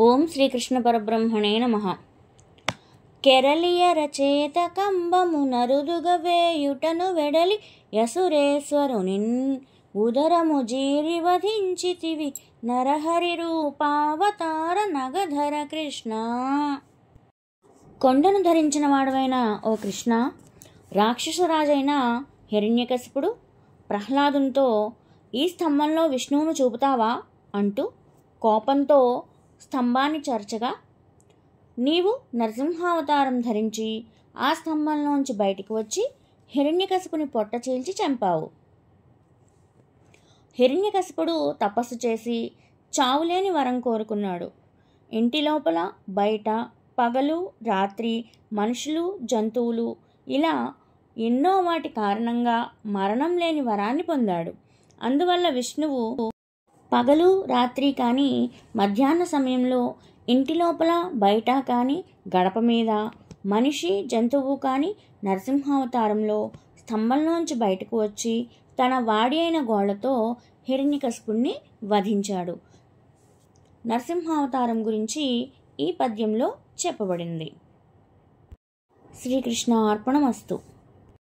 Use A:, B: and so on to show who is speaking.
A: ఓం శ్రీకృష్ణ పరబ్రహ్మణే నమః. కెరళియ రచేత కంబమునరుదుగ వేయుటను వెడలి యసురేశ్వరునిన్ ఉదరము జీరి వధించితివి నరహరి రూపావతార నగధర కృష్ణ. కొండను ధరించిన వాడవైన ఓ కృష్ణ, రాక్షసరాజైన హిరణ్యకశిపుడు ప్రహ్లాదునితో ఈ స్తంభంలో విష్ణువును చూపుతావా అంటూ కోపంతో స్తంభాన్ని చర్చగా, నీవు నరసింహావతారం ధరించి ఆ స్తంభంలోంచి బయటికి వచ్చి హిరణ్యకశిపుని పొట్ట చీల్చి చంపావు. హిరణ్యకశిపుడు తపస్సు చేసి చావులేని వరం కోరుకున్నాడు. ఇంటి లోపల బయట పగలు రాత్రి మనుషులు జంతువులు ఇలా ఎన్నో వాటి కారణంగా మరణం లేని వరాన్ని పొందాడు. అందువల్ల విష్ణువు పగలు రాత్రి కానీ మధ్యాహ్న సమయంలో ఇంటి లోపల బయట కానీ గడప మీద మనిషి జంతువు కానీ నరసింహావతారంలో స్తంభంలోంచి బయటకు వచ్చి తన వాడి అయిన గోళ్లతో హిరణ్యకశిపుణ్ణి వధించాడు. నరసింహావతారం గురించి ఈ పద్యంలో చెప్పబడింది. శ్రీకృష్ణ అర్పణమస్తు.